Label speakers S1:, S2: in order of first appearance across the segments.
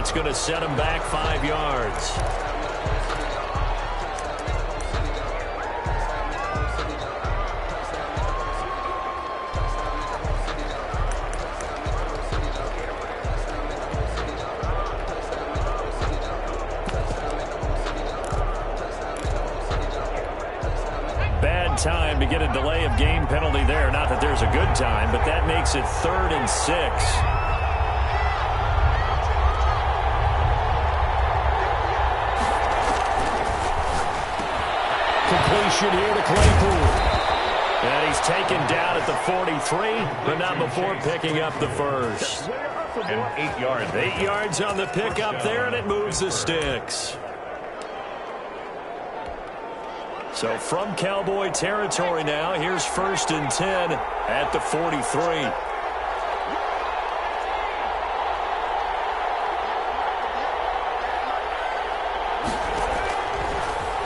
S1: That's going to set him back 5 yards. Bad time to get a delay of game penalty there. Not that there's a good time, but that makes it 3rd and 6. Completion here to Claypool. And he's taken down at the 43, but not before picking up the first.
S2: And 8 yards.
S1: 8 yards on the pickup there, and it moves the sticks. So from Cowboy territory now, here's 1st and 10 at the 43.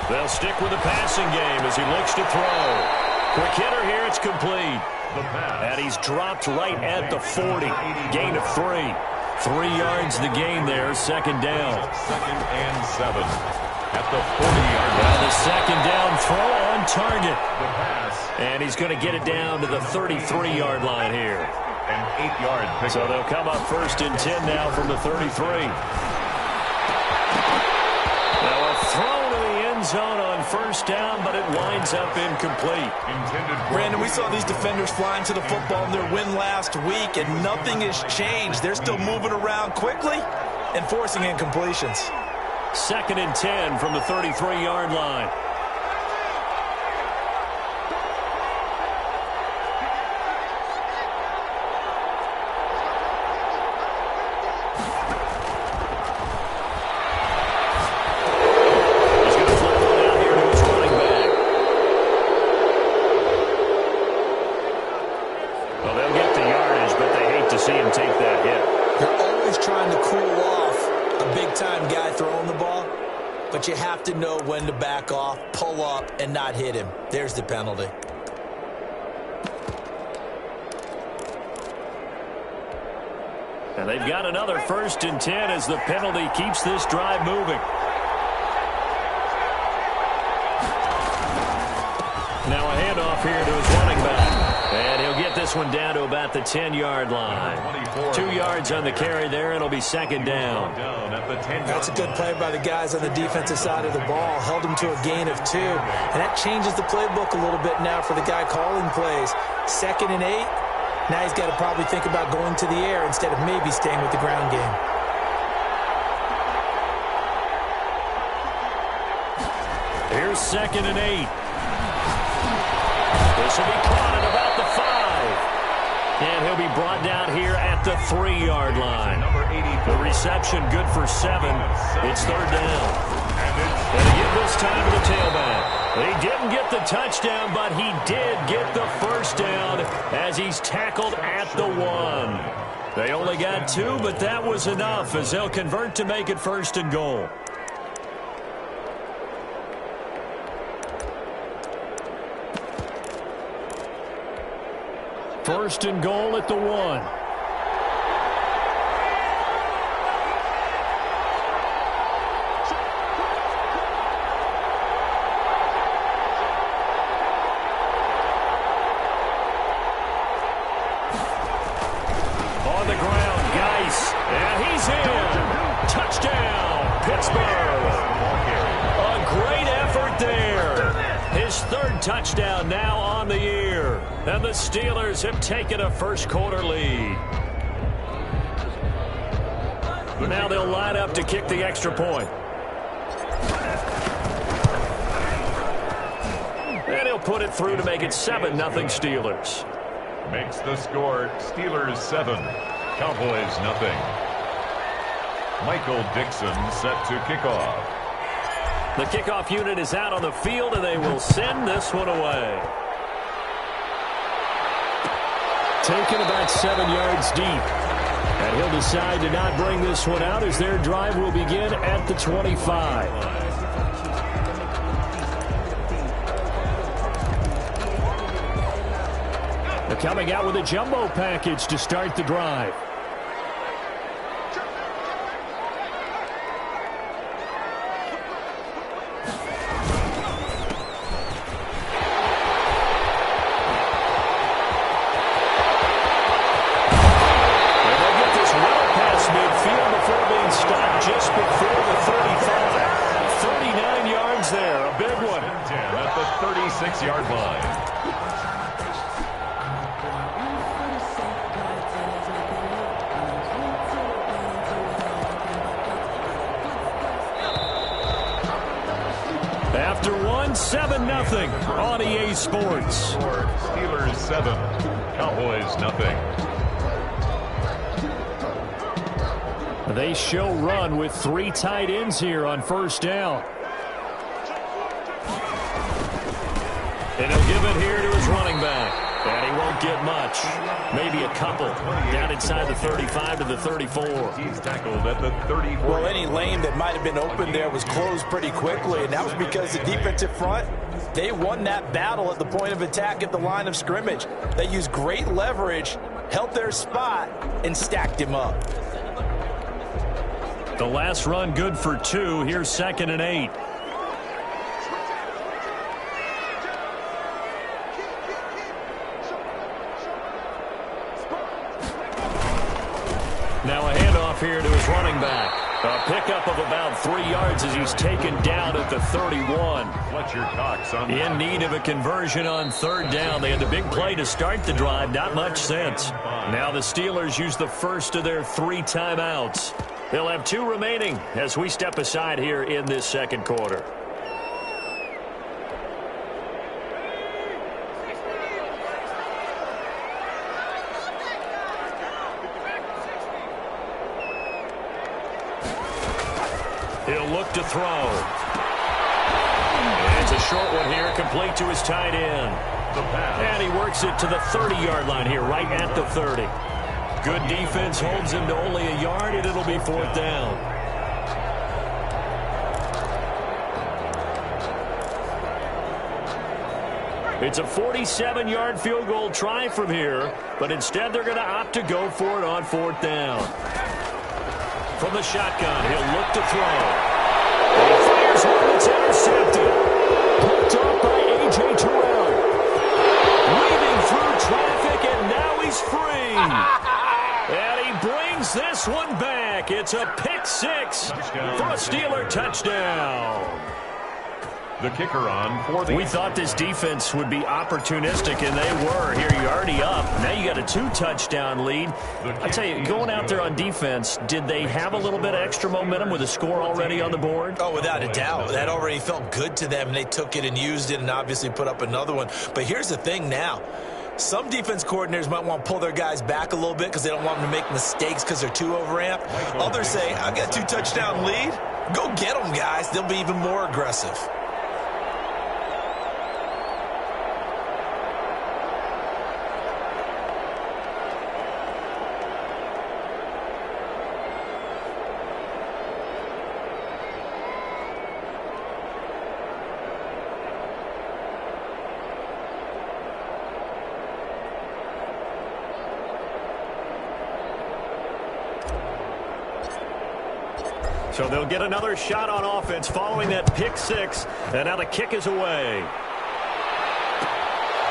S1: They'll stick with the passing game as he looks to throw. Quick hitter here, it's complete. And he's dropped right at the 40. Gain of 3. 3 yards the gain there, 2nd down.
S2: 2nd and 7 at the 40-yard line.
S1: Now the 2nd down throw on target. And he's going to get it down to the 33-yard line here.
S2: An 8-yard pickup.
S1: So they'll come up 1st and 10 now from the 33. Now a throw to the end zone on 1st down, but it winds up incomplete.
S3: Brandon, we saw these defenders flying to the football in their win last week, and nothing has changed. They're still moving around quickly and forcing incompletions.
S1: 2nd and 10 from the 33-yard line.
S3: But you have to know when to back off, pull up, and not hit him. There's the penalty.
S1: And they've got another 1st and 10 as the penalty keeps this drive moving. Now a handoff here to his running back. And he'll get this one down to about the 10-yard line. 2 yards on the carry there, and it'll be 2nd down.
S3: That's a good play by the guys on the defensive side of the ball. Held him to a gain of 2. And that changes the playbook a little bit now for the guy calling plays. 2nd and 8. Now he's got to probably think about going to the air instead of maybe staying with the ground game.
S1: Here's 2nd and 8. This will be caught at about the 5. And he'll be brought down here at the 3-yard line. The reception good for 7. It's 3rd down. And again this time to the tailback. He didn't get the touchdown, but he did get the 1st down as he's tackled at the 1. They only got 2, but that was enough as they'll convert to make it 1st and goal. First and goal at the 1. On the ground, Geesauce, and he's in. Touchdown, Pittsburgh. A great effort there. His 3rd touchdown now on the year. And the Steelers have taken a first-quarter lead. Now they'll line up to kick the extra point. And he'll put it through to make it 7-0 Steelers.
S2: Makes the score Steelers 7, Cowboys 0. Michael Dixon set to kick off.
S1: The kickoff unit is out on the field, and they will send this one away. Taken about 7 yards deep. And he'll decide to not bring this one out as their drive will begin at the 25. They're coming out with a jumbo package to start the drive.
S2: 6-yard line.
S1: After one, 7-0 on EA Sports.
S2: Steelers 7, Cowboys nothing.
S1: They show run with 3 tight ends here on first down. And he'll give it here to his running back. And he won't get much. Maybe a couple. Down inside the 35 to the 34.
S2: He's tackled at the 34.
S3: Well, any lane that might have been open there was closed pretty quickly, and that was because the defensive front, they won that battle at the point of attack at the line of scrimmage. They used great leverage, held their spot, and stacked him up.
S1: The last run good for 2. Here's 2nd and 8. Now a handoff here to his running back. A pickup of about 3 yards as he's taken down at the 31.
S2: Fletcher Cox on
S1: In need of a conversion on 3rd down. They had the big play to start the drive. Not much sense. Now the Steelers use the first of their 3 timeouts. They'll have 2 remaining as we step aside here in this second quarter. He'll look to throw. It's a short one here, complete to his tight end. And he works it to the 30-yard line here, right at the 30. Good defense holds him to only a yard, and it'll be 4th down. It's a 47-yard field goal try from here, but instead they're going to opt to go for it on 4th down. From the shotgun, he'll look to throw. And he fires one that's intercepted. Picked off by A.J. Terrell. Weaving through traffic, and now he's free. And he brings this one back. It's a pick 6 for a Steeler touchdown.
S2: The kicker on for the...
S1: We thought this defense would be opportunistic, and they were. Here you're already up. Now you got a 2-touchdown lead. I tell you, going out there on defense, did they have a little bit of extra momentum with a score already on the board?
S3: Oh, without a doubt. That already felt good to them, and they took it and used it and obviously put up another one. But here's the thing now. Some defense coordinators might want to pull their guys back a little bit because they don't want them to make mistakes because they're too overamped. Others say, I've got a 2-touchdown lead. Go get them, guys. They'll be even more aggressive.
S1: So they'll get another shot on offense following that pick 6. And now the kick is away.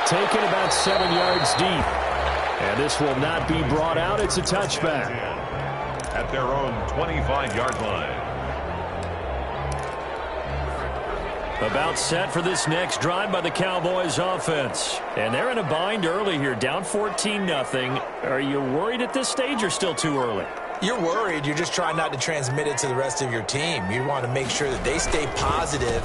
S1: Taken about 7 yards deep. And this will not be brought out. It's a touchback.
S2: At their own 25-yard line.
S1: About set for this next drive by the Cowboys offense. And they're in a bind early here, down 14-0. Are you worried at this stage or still too early?
S3: You're worried. You're just trying not to transmit it to the rest of your team. You want to make sure that they stay positive.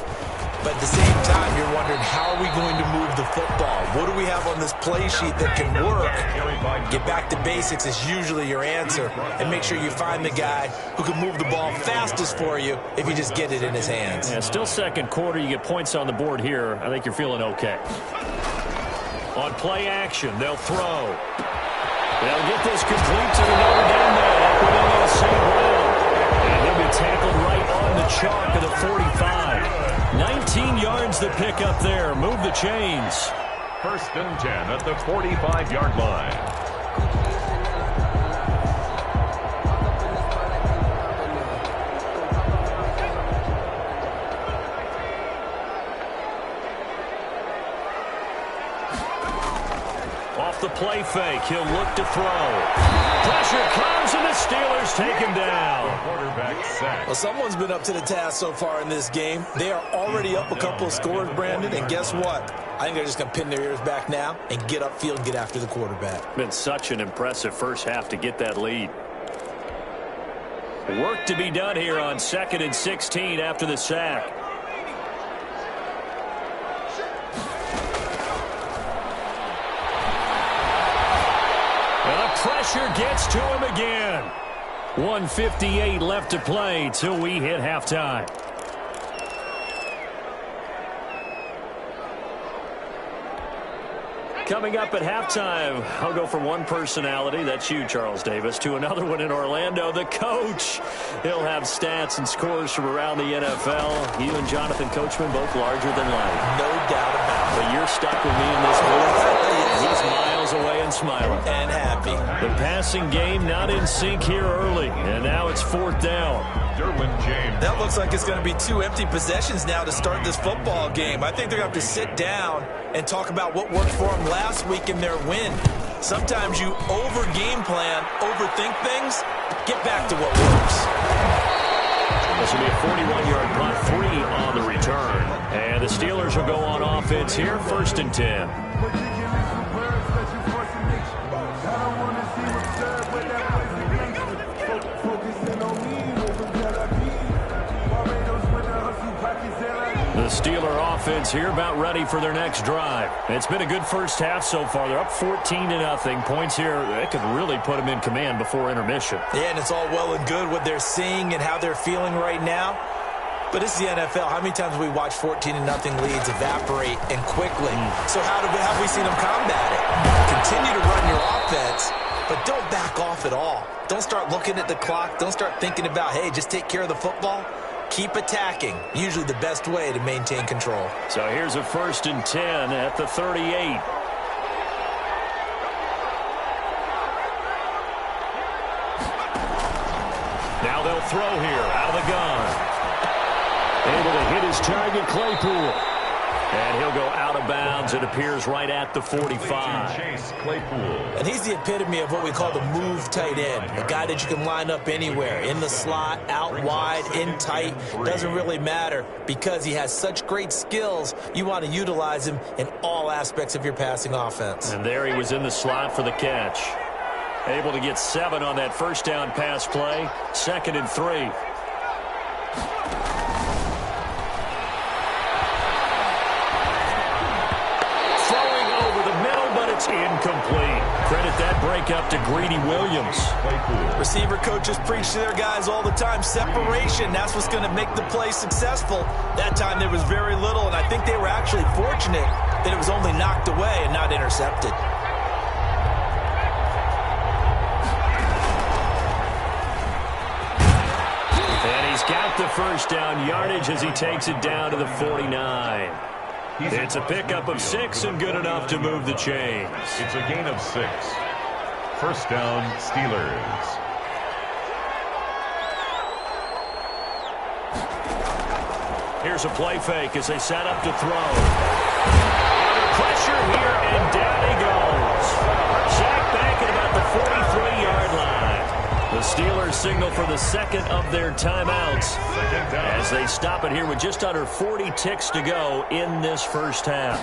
S3: But at the same time, you're wondering, how are we going to move the football? What do we have on this play sheet that can work? Get back to basics is usually your answer. And make sure you find the guy who can move the ball fastest for you if you just get it in his hands.
S1: Yeah, still second quarter. You get points on the board here. I think you're feeling okay. On play action, they'll throw. They'll get this complete to the Notre Dame man up within the same ground. And he'll be tackled right on the chalk of the 45. 19 yards to pick up there. Move the chains.
S2: 1st and 10 at the 45-yard line.
S1: off the play fake. He'll look to throw. Pressure comes, and the Steelers take him down.
S2: Quarterback sack.
S3: Well, someone's been up to the task so far in this game. They are already up a couple of scores, Brandon, and guess what? I think they're just going to pin their ears back now and get upfield and get after the quarterback.
S1: Been such an impressive first half to get that lead. Work to be done here on 2nd and 16 after the sack. And the pressure gets to him again. 1:58 left to play till we hit halftime. Coming up at halftime, I'll go from one personality, that's you, Charles Davis, to another one in Orlando, the coach. He'll have stats and scores from around the NFL. You and Jonathan Coachman both larger than life.
S3: No doubt about it.
S1: But you're stuck with me in this booth. He's miles away and smiling.
S3: And happy.
S1: The passing game not in sync here early, and now it's 4th down.
S2: Derwin James.
S3: That looks like it's going to be 2 empty possessions now to start this football game. I think they're going to have to sit down and talk about what worked for them last week in their win. Sometimes you over-game plan, overthink things, get back to what works.
S1: This will be a 41-yard punt, 3 on the return. And the Steelers will go on offense here, 1st and 10. The Steeler offense here about ready for their next drive. It's been a good first half so far. They're up 14-0. Points here, that could really put them in command before intermission.
S3: Yeah, and it's all well and good what they're seeing and how they're feeling right now. But this is the NFL. How many times have we watched 14-0 leads evaporate and quickly? So how have we seen them combat it? Continue to run your offense, but don't back off at all. Don't start looking at the clock. Don't start thinking about, hey, just take care of the football. Keep attacking. Usually the best way to maintain control.
S1: So here's a 1st and 10 at the 38. Now they'll throw here out of the gun. Able to hit his target, Claypool. And he'll go out of bounds. It appears right at the 45.
S2: Chase Claypool.
S3: And he's the epitome of what we call the move tight end. A guy that you can line up anywhere. In the slot, out wide, in tight. Doesn't really matter because he has such great skills. You want to utilize him in all aspects of your passing offense.
S1: And there he was in the slot for the catch. Able to get 7 on that first down pass play. 2nd and 3. Incomplete. Credit that break up to Greedy Williams.
S3: Receiver coaches preach to their guys all the time. Separation, that's what's going to make the play successful. That time there was very little, and I think they were actually fortunate that it was only knocked away and not intercepted.
S1: And he's got the first down yardage as he takes it down to the 49. It's a pickup of 6 and good enough to move the chains.
S2: It's a gain of 6. 1st down, Steelers.
S1: Here's a play fake as they set up to throw. Under pressure here, and down he goes. Sacked back at about the 43-yard line. The Steelers signal for the 2nd of their timeouts as they stop it here with just under 40 ticks to go in this first half.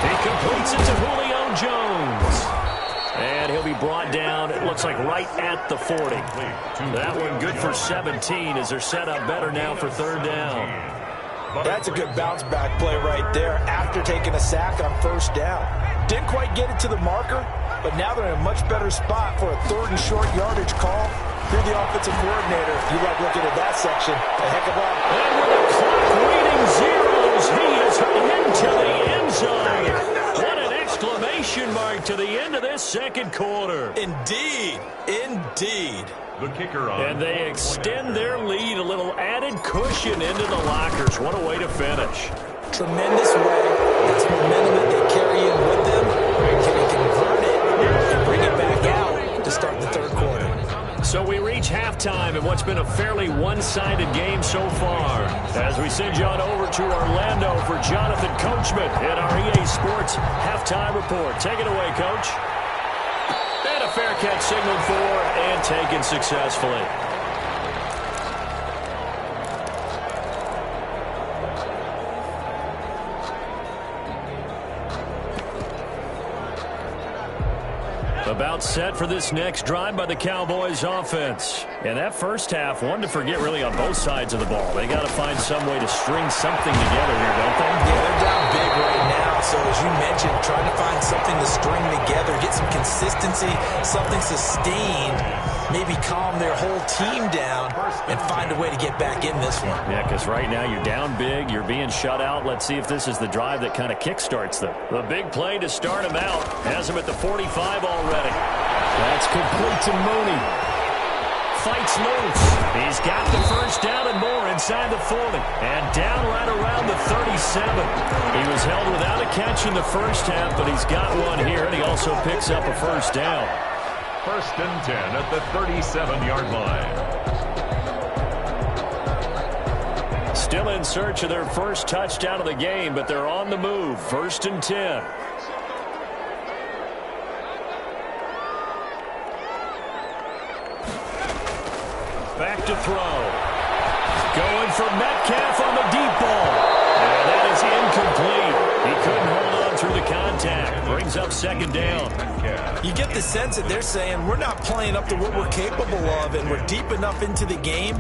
S1: He completes it to Julio Jones. And he'll be brought down, it looks like right at the 40. That one good for 17 as they're set up better now for 3rd down.
S3: That's a good bounce back play right there after taking a sack on 1st down. Didn't quite get it to the marker, but now they're in a much better spot for a 3rd and short yardage call. You're the offensive coordinator. You like looking at that section. A heck of a...
S1: And with the clock reading zeros, he is into the end zone. What an exclamation mark to the end of this 2nd quarter.
S3: Indeed. Indeed.
S2: The kicker on.
S1: And they extend their lead, a little added cushion into the lockers. What a way to finish.
S3: Tremendous way. That's momentum that they carry in with them. Can they convert it and bring it back out to start the 3rd quarter?
S1: So we reach halftime. halftime in what's been a fairly one-sided game so far. As we send you on over to Orlando for Jonathan Coachman in our EA Sports Halftime Report. Take it away, Coach. And a fair catch signaled for and taken successfully. About set for this next drive by the Cowboys offense. And that first half, one to forget really on both sides of the ball. They got to find some way to string something together here, don't they?
S3: Yeah, they're down big right now. So as you mentioned, trying to find something to string together, get some consistency, something sustained, maybe calm their whole team down and find a way to get back in this one.
S1: Yeah, because right now you're down big, you're being shut out. Let's see if this is the drive that kind of kickstarts them. The big play to start him out has him at the 45 already. That's complete to Mooney. Fights loose. He's got the first down and more inside the 40. And down right around the 37. He was held without a catch in the first half, but he's got one here, and he also picks up a first down.
S2: First and 10 at the 37-yard line.
S1: Still in search of their first touchdown of the game, but they're on the move. First and 10. Back to throw. Going for Metcalf on the deep ball. And that is incomplete. He couldn't hold on through the contact. Brings up second down.
S3: You get the sense that they're saying we're not playing up to what we're capable of, and we're deep enough into the game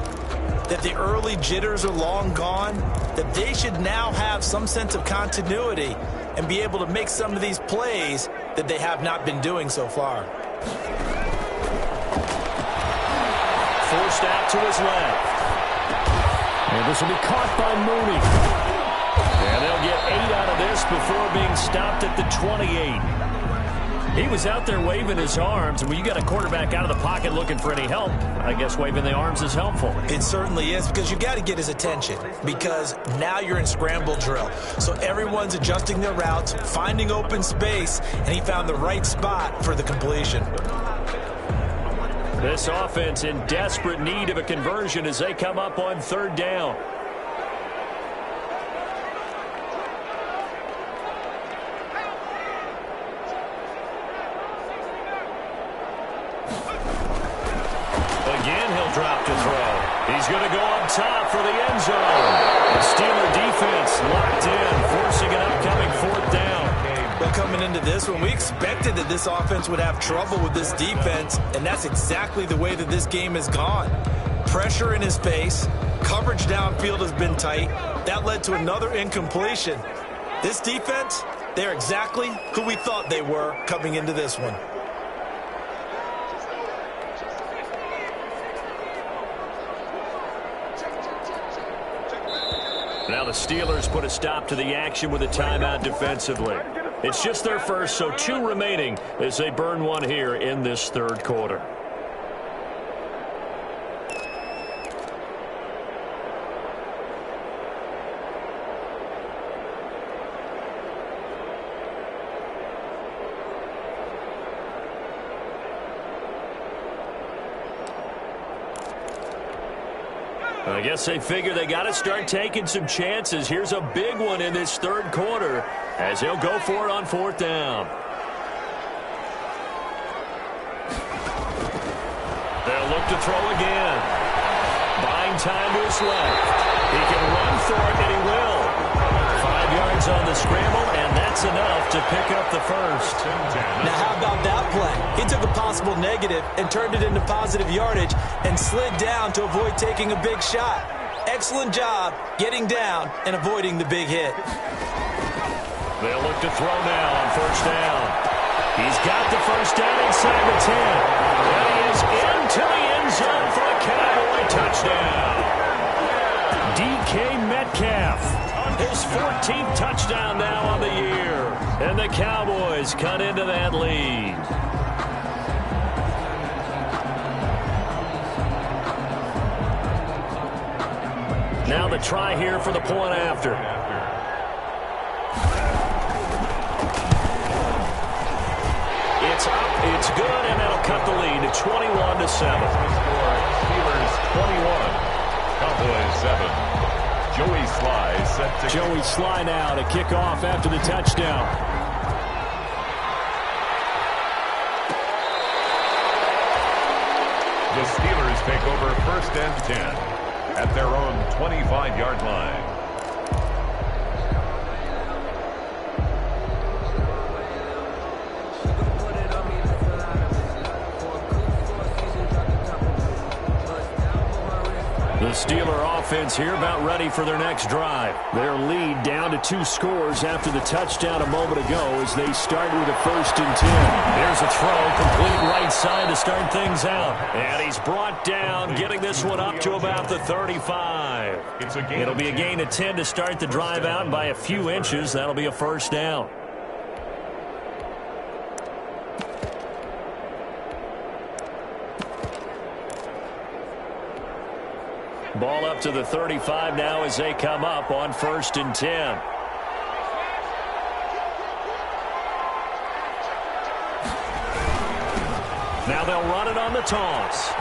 S3: that the early jitters are long gone, that they should now have some sense of continuity and be able to make some of these plays that they have not been doing so far.
S1: Forced out to his left. And this will be caught by Mooney. And they'll get 8 out of this before being stopped at the 28. He was out there waving his arms, and when you got a quarterback out of the pocket looking for any help, I guess waving the arms is helpful.
S3: It certainly is, because you got to get his attention, because now you're in scramble drill. So everyone's adjusting their routes, finding open space, and he found the right spot for the completion.
S1: This offense in desperate need of a conversion as they come up on third down. Again, he'll drop to throw. He's going to go up top for the end zone. The Steeler defense locked in, forcing an upcoming fourth down.
S3: Well, coming into this one, we expected that this offense would have trouble with this defense, and that's exactly the way that this game has gone. Pressure in his face, coverage downfield has been tight. That led to another incompletion. This defense, they're exactly who we thought they were coming into this one.
S1: Now the Steelers put a stop to the action with a timeout defensively. It's just their first, so 2 remaining as they burn one here in this third quarter. I guess they figure they got to start taking some chances. Here's a big one in this third quarter as he'll go for it on fourth down. They'll look to throw again. Buying time to his left. He can run for it, and he will. 5 yards on the scramble, and that's enough to pick up the first.
S3: Now, how about that play? He took a possible negative and turned it into positive yardage and slid down to avoid taking a big shot. Excellent job getting down and avoiding the big hit.
S1: They'll look to throw now on first down. He's got the first down inside the 10. And he is into the end zone for a Cowboy touchdown. DK Metcalf. His 14th touchdown now on the year. And the Cowboys cut into that lead. Now the try here for the point after. It's up, it's good, and that'll cut the lead to 21-7.
S2: 21. Cowboys 7. Joey Sly set to...
S1: Joey Sly now to kick off after the touchdown.
S2: The Steelers take over 1st and 10 at their own 25-yard line.
S1: The Steeler offense here about ready for their next drive. Their lead down to 2 scores after the touchdown a moment ago as they start with a 1st and 10. There's a throw, complete right side to start things out. And he's brought down, getting this one up to about the 35. It'll be a gain of 10 to start the drive out, and by a few inches, that'll be a 1st down. Ball up to the 35 now as they come up on 1st and 10. Now they'll run it on the toss.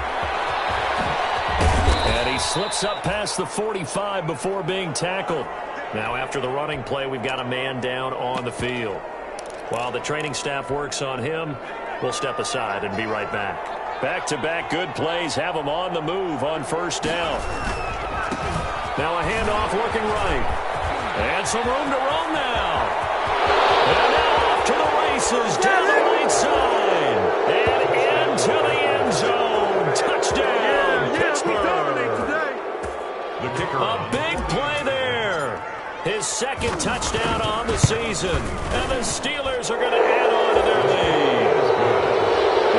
S1: And he slips up past the 45 before being tackled. Now after the running play, we've got a man down on the field. While the training staff works on him, we'll step aside and be right back. Back-to-back good plays have them on the move on 1st down. Now a handoff working right. And some room to roam now. And now off to the races down the right side. And into the end zone. Touchdown, Pittsburgh.
S2: The kicker.
S1: A big play there. His 2nd touchdown on the season. And the Steelers are going to add on to their lead.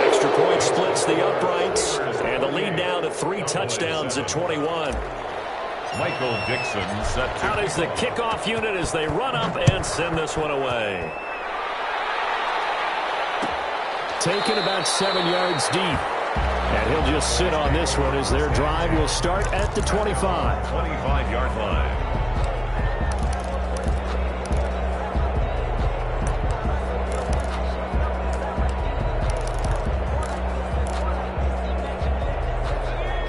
S1: Extra point splits the uprights, and the lead now to 3 touchdowns at 21.
S2: Michael Dixon set to...
S1: Out is the kickoff unit as they run up and send this one away. Taken about 7 yards deep. And he'll just sit on this one as their drive will start at the 25.
S2: 25-yard line.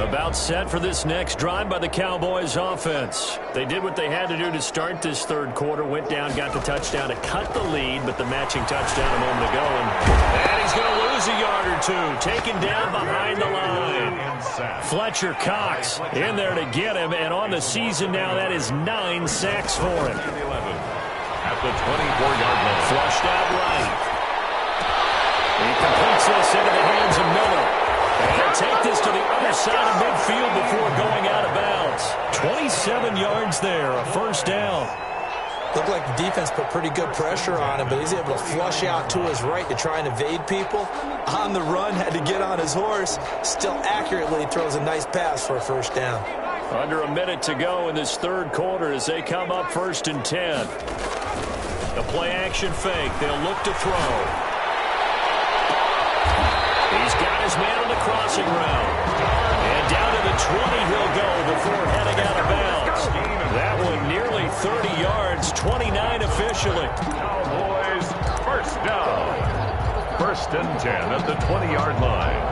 S1: About set for this next drive by the Cowboys offense. They did what they had to do to start this 3rd quarter. Went down, got the touchdown to cut the lead, but the matching touchdown a moment ago. And he's going to lose a yard or 2. Taken down behind the line. Fletcher Cox in there to get him. And on the season now, that is 9 sacks for him.
S2: At the 24-yard line.
S1: Flushed out right. He completes this into the hands of Miller. And take this to the other side of midfield before going out of bounds. 27 yards there, a 1st down.
S3: Looked like the defense put pretty good pressure on him, but he's able to flush out to his right to try and evade people. On the run, had to get on his horse. Still accurately throws a nice pass for a 1st down.
S1: Under a minute to go in this 3rd quarter as they come up 1st and 10. A play-action fake. They'll look to throw. He's got his man on the crossing route. And down to the 20 he'll go before heading out of bounds. That one nearly 30 yards, 29 officially.
S2: Cowboys 1st down. 1st and 10 at the 20-yard line.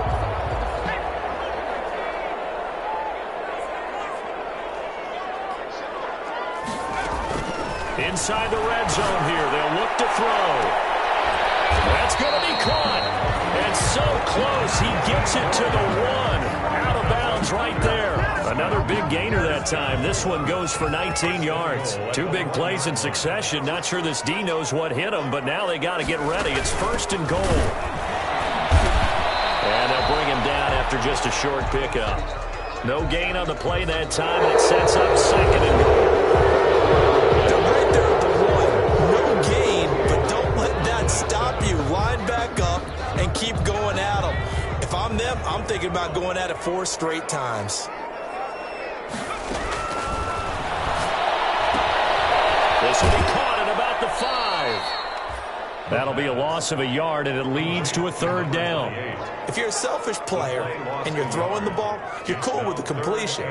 S1: Inside the red zone here, they'll look to throw. That's going to be caught. And so close, he gets it to the 1. Out of bounds right there. Another big gainer that time. This one goes for 19 yards. 2 big plays in succession. Not sure this D knows what hit him, but now they got to get ready. It's 1st and goal. And they'll bring him down after just a short pickup. No gain on the play that time, and it sets up 2nd and goal.
S3: They're right there at the 1. No gain, but don't let that stop you. Line back up and keep going at them. If I'm them, I'm thinking about going at it 4 straight times.
S1: This will be caught at about the 5. That'll be a loss of a yard, and it leads to a 3rd down.
S3: If you're a selfish player and you're throwing the ball, you're cool with the completion.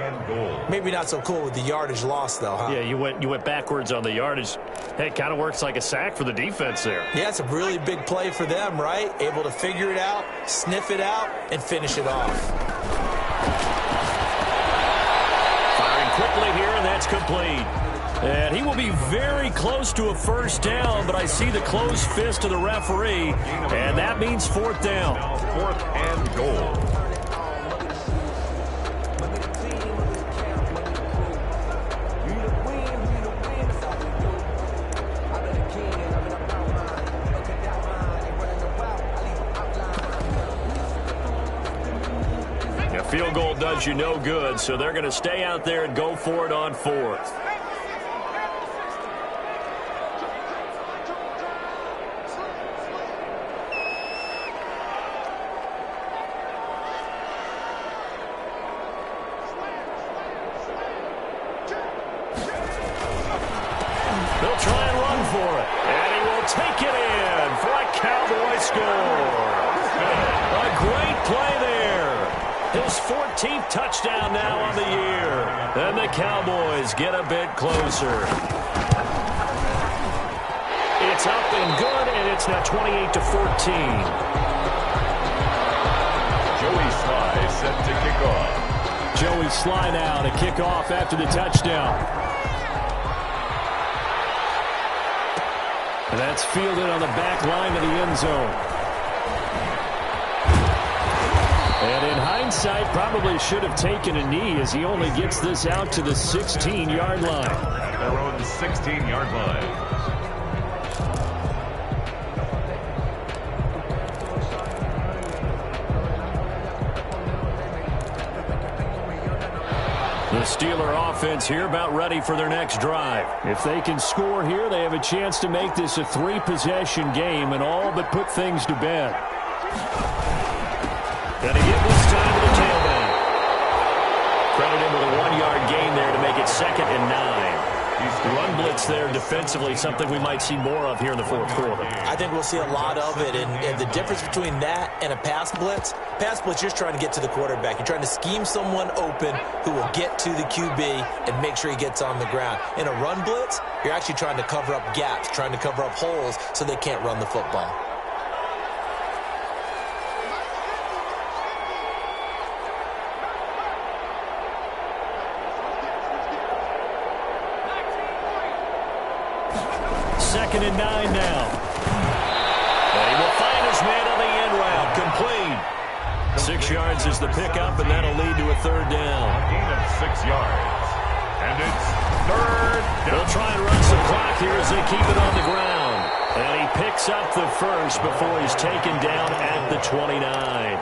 S3: Maybe not so cool with the yardage loss, though, huh?
S1: Yeah, you went backwards on the yardage. Hey, it kind of works like a sack for the defense there.
S3: Yeah, it's a really big play for them, right? Able to figure it out, sniff it out, and finish it off.
S1: quickly here, and that's complete. And he will be very close to a first down, but I see the closed fist of the referee, and that means fourth down.
S2: Fourth and goal.
S1: A field goal does you no good, so they're going to stay out there and go for it on fourth. They'll try and run for it. And he will take it in for a Cowboy score. A great play there. His 14th touchdown now on the year. And the Cowboys get a bit closer. It's up and good, and it's now 28-14.
S2: Joey Sly set to kick off.
S1: Joey Sly now to kick off after the touchdown. And that's fielded on the back line of the end zone. And in hindsight, probably should have taken a knee as he only gets this out to the 16-yard line.
S2: At their own 16-yard line.
S1: The Steeler offense here about ready for their next drive. If they can score here, they have a chance to make this a three-possession game and all but put things to bed. And he give this time to the tailback. Credit him with a 1-yard gain there to make it 2nd and 9. Run blitz there defensively, something we might see more of here in the fourth quarter.
S3: I think we'll see a lot of it, and the difference between that and a pass blitz, you're just trying to get to the quarterback. You're trying to scheme someone open who will get to the QB and make sure he gets on the ground. In a run blitz, you're actually trying to cover up gaps, trying to cover up holes so they can't run the football.
S1: Second and 9 now. And he will find his man on the end route. Complete. 6 yards is the pickup, and that'll lead to a third down.
S2: Gain of 6 yards. And it's third down.
S1: They'll try and run some clock here as they keep it on the ground. And he picks up the first before he's taken down at the 29.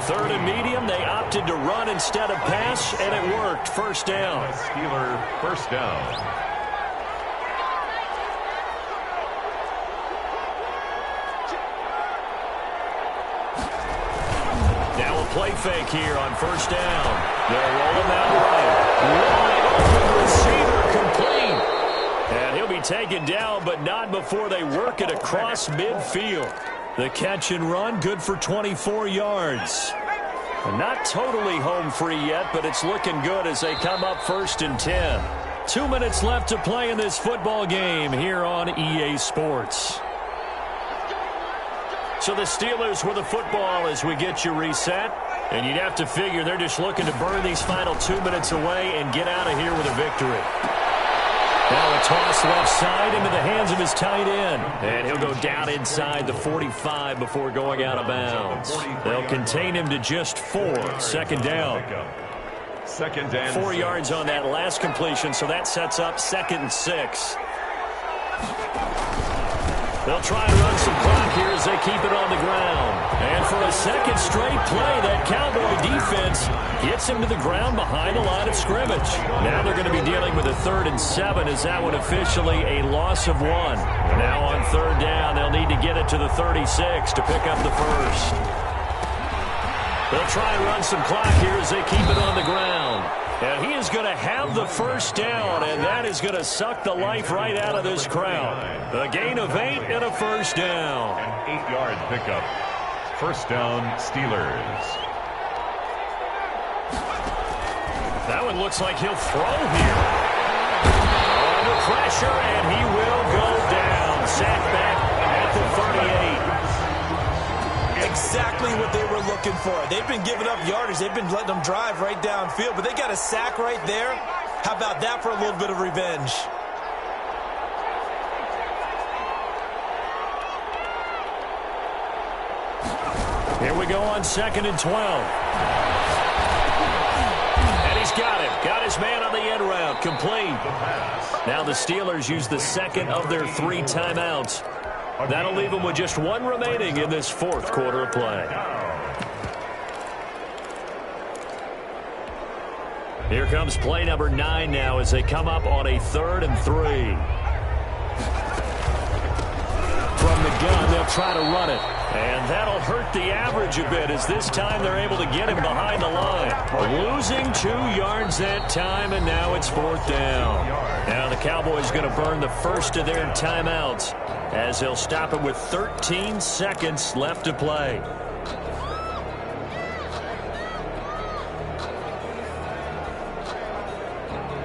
S1: Third and medium, they opted to run instead of pass, and it worked. First down.
S2: Steeler first down.
S1: Play fake here on first down. They're rolling that right. Wide open receiver complete. And he'll be taken down, but not before they work it across midfield. The catch and run, good for 24 yards. And not totally home free yet, but it's looking good as they come up 1st and 10. 2 minutes left to play in this football game here on EA Sports. So the Steelers with the football as we get you reset. And you'd have to figure they're just looking to burn these final 2 minutes away and get out of here with a victory. Now a toss left side into the hands of his tight end. And he'll go down inside the 45 before going out of bounds. They'll contain him to just 4. Second down. 4 yards on that last completion, so that sets up 2nd and 6. They'll try and run some clock here as they keep it on the ground. And for a second straight play, that Cowboy defense gets him to the ground behind the line of scrimmage. Now they're going to be dealing with a 3rd and 7 as that one officially a loss of 1. Now on 3rd down, they'll need to get it to the 36 to pick up the first. They'll try and run some clock here as they keep it on the ground. And he is going to have the first down, and that is going to suck the life right out of this crowd. A gain of 8 and a first down.
S2: An 8-yard pickup. First down, Steelers.
S1: That one looks like he'll throw here. Under pressure, and he will go down. Sack back at the 38.
S3: Exactly what they were looking for. They've been giving up yardage. They've been letting them drive right downfield, but they got a sack right there. How about that for a little bit of revenge?
S1: Here we go on 2nd and 12. And he's got him. Got his man on the end route. Complete. Now the Steelers use the second of their 3 timeouts. That'll leave them with just 1 remaining in this 4th quarter of play. Here comes play number 9 now as they come up on a 3rd and 3. From the gun, they'll try to run it. And that'll hurt the average a bit as this time they're able to get him behind the line. Losing 2 yards that time, and now it's 4th down. Now the Cowboys going to burn the first of their timeouts as they'll stop it with 13 seconds left to play.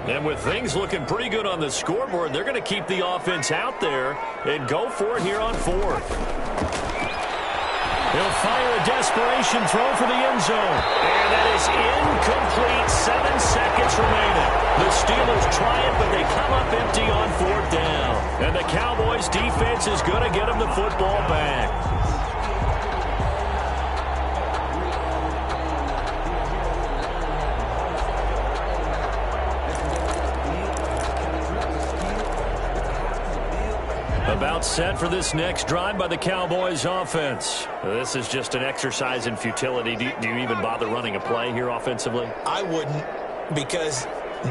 S1: And with things looking pretty good on the scoreboard, they're going to keep the offense out there and go for it here on 4th. He'll fire a desperation throw for the end zone. And that is incomplete. 7 seconds remaining. The Steelers try it, but they come up empty on 4th down. And the Cowboys defense is going to get them the football back. About set for this next drive by the Cowboys offense. This is just an exercise in futility. Do you even bother running a play here offensively?
S3: I wouldn't, because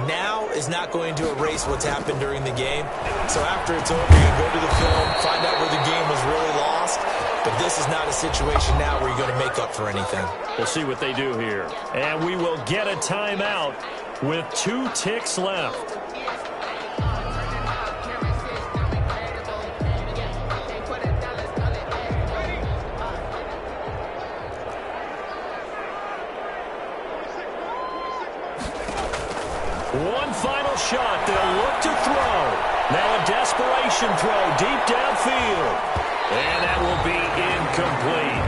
S3: now is not going to erase what's happened during the game. So after it's over, you go to the film, find out where the game was really lost. But this is not a situation now where you're going to make up for anything.
S1: We'll see what they do here. And we will get a timeout with 2 ticks left. One final shot. They'll look to throw. Now a desperation throw deep downfield. And that will be incomplete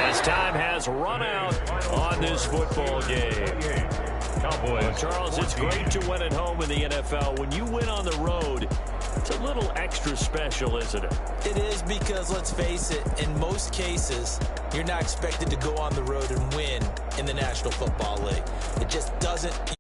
S1: as time has run out on this football game. Well, Charles, it's great to win at home in the NFL. When you win on the road, it's a little extra special, isn't it?
S3: It is, because let's face it, in most cases, you're not expected to go on the road and win in the National Football League. It just doesn't